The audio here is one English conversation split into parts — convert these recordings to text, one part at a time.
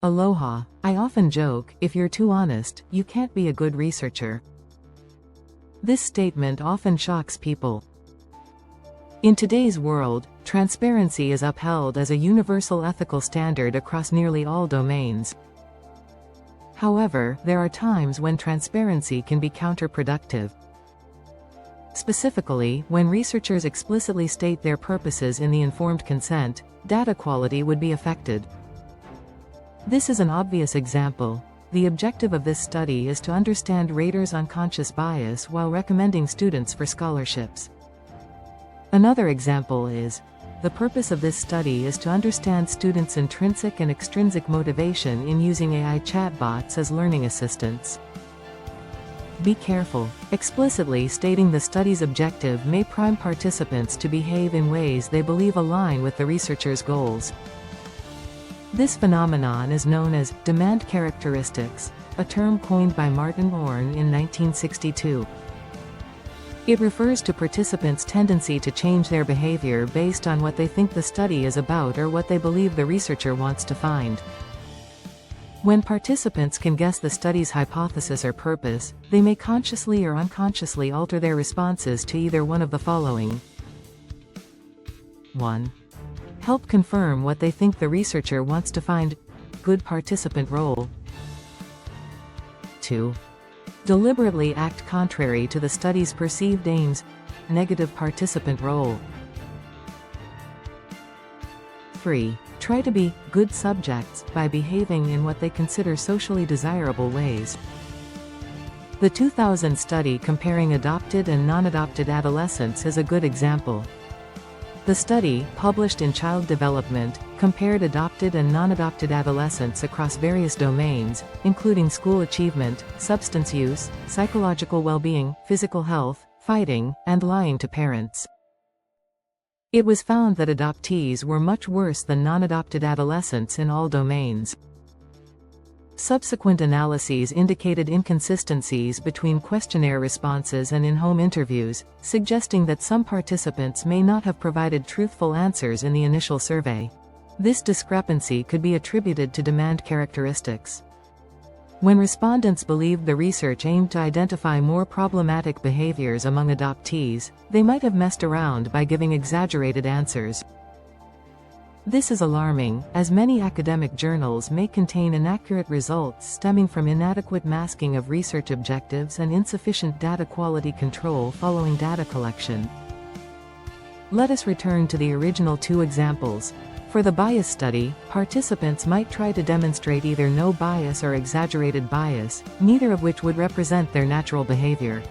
Aloha, I often joke, if you're too honest, you can't be a good researcher. This statement often shocks people. In today's world, transparency is upheld as a universal ethical standard across nearly all domains. However, there are times when transparency can be counterproductive. Specifically, when researchers explicitly state their purposes in the informed consent, data quality would be affected. This is an obvious example. The objective of this study is to understand raters' unconscious bias while recommending students for scholarships. Another example is, the purpose of this study is to understand students' intrinsic and extrinsic motivation in using AI chatbots as learning assistants. Be careful. Explicitly stating the study's objective may prime participants to behave in ways they believe align with the researcher's goals. This phenomenon is known as demand characteristics, a term coined by Martin Orne in 1962. It refers to participants' tendency to change their behavior based on what they think the study is about or what they believe the researcher wants to find. When participants can guess the study's hypothesis or purpose, they may consciously or unconsciously alter their responses to either one of the following. 1. Help confirm what they think the researcher wants to find. Good participant role. 2. Deliberately act contrary to the study's perceived aims. Negative participant role. 3. Try to be good subjects by behaving in what they consider socially desirable ways. The 2000 study comparing adopted and non-adopted adolescents is a good example. The study, published in Child Development, compared adopted and non-adopted adolescents across various domains, including school achievement, substance use, psychological well-being, physical health, fighting, and lying to parents. It was found that adoptees were much worse than non-adopted adolescents in all domains. Subsequent analyses indicated inconsistencies between questionnaire responses and in-home interviews, suggesting that some participants may not have provided truthful answers in the initial survey. This discrepancy could be attributed to demand characteristics. When respondents believed the research aimed to identify more problematic behaviors among adoptees, they might have messed around by giving exaggerated answers. This is alarming, as many academic journals may contain inaccurate results stemming from inadequate masking of research objectives and insufficient data quality control following data collection. Let us return to the original two examples. For the bias study, participants might try to demonstrate either no bias or exaggerated bias, neither of which would represent their natural behavior.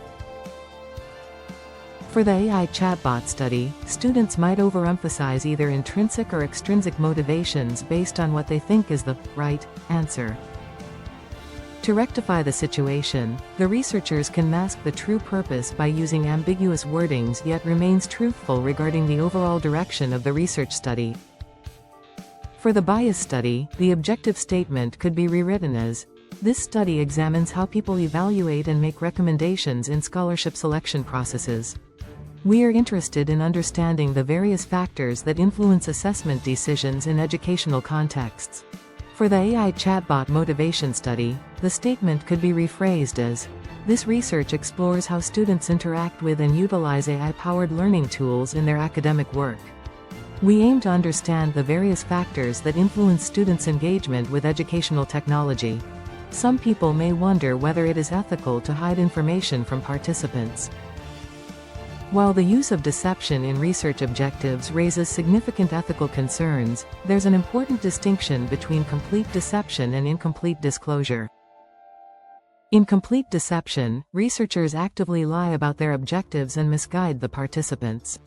For the AI chatbot study, students might overemphasize either intrinsic or extrinsic motivations based on what they think is the right answer. To rectify the situation, the researchers can mask the true purpose by using ambiguous wordings yet remains truthful regarding the overall direction of the research study. For the bias study, the objective statement could be rewritten as, this study examines how people evaluate and make recommendations in scholarship selection processes. We are interested in understanding the various factors that influence assessment decisions in educational contexts. For the AI chatbot motivation study, the statement could be rephrased as, this research explores how students interact with and utilize AI-powered learning tools in their academic work. We aim to understand the various factors that influence students' engagement with educational technology. Some people may wonder whether it is ethical to hide information from participants. While the use of deception in research objectives raises significant ethical concerns, there's an important distinction between complete deception and incomplete disclosure. In complete deception, researchers actively lie about their objectives and misguide the participants.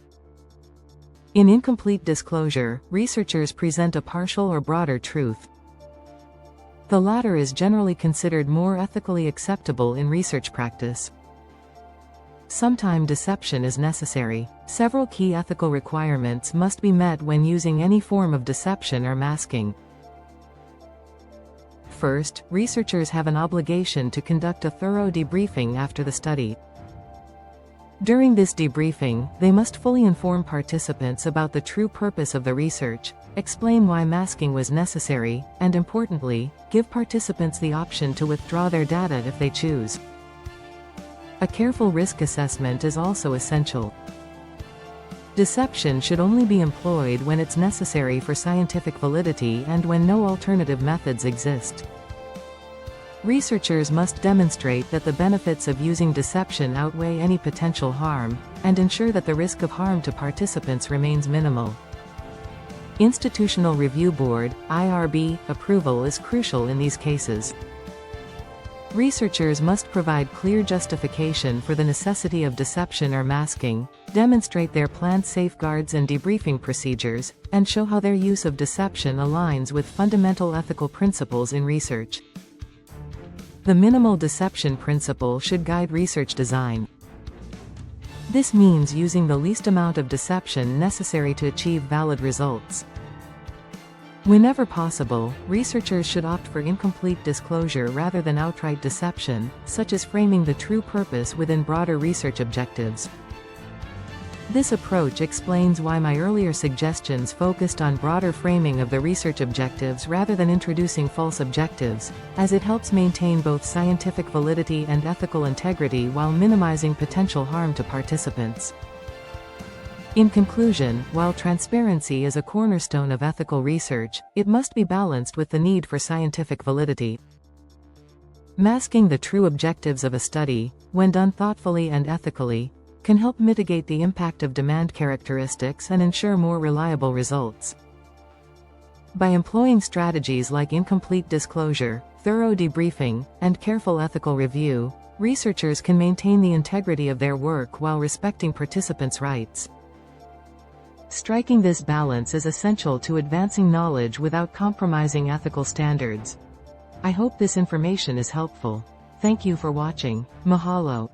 In incomplete disclosure, researchers present a partial or broader truth. The latter is generally considered more ethically acceptable in research practice. Sometimes deception is necessary. Several key ethical requirements must be met when using any form of deception or masking. First, researchers have an obligation to conduct a thorough debriefing after the study. During this debriefing, they must fully inform participants about the true purpose of the research, Explain why masking was necessary, and importantly, give participants the option to withdraw their data if they choose. A careful risk assessment is also essential. Deception should only be employed when it's necessary for scientific validity and when no alternative methods exist. Researchers must demonstrate that the benefits of using deception outweigh any potential harm, and ensure that the risk of harm to participants remains minimal. Institutional Review Board (IRB) approval is crucial in these cases. Researchers must provide clear justification for the necessity of deception or masking, demonstrate their planned safeguards and debriefing procedures, and show how their use of deception aligns with fundamental ethical principles in research. The minimal deception principle should guide research design. This means using the least amount of deception necessary to achieve valid results. Whenever possible, researchers should opt for incomplete disclosure rather than outright deception, such as framing the true purpose within broader research objectives. This approach explains why my earlier suggestions focused on broader framing of the research objectives rather than introducing false objectives, as it helps maintain both scientific validity and ethical integrity while minimizing potential harm to participants. In conclusion, while transparency is a cornerstone of ethical research, it must be balanced with the need for scientific validity. Masking the true objectives of a study, when done thoughtfully and ethically, can help mitigate the impact of demand characteristics and ensure more reliable results. By employing strategies like incomplete disclosure, thorough debriefing, and careful ethical review, researchers can maintain the integrity of their work while respecting participants' rights. Striking this balance is essential to advancing knowledge without compromising ethical standards. I hope this information is helpful. Thank you for watching. Mahalo.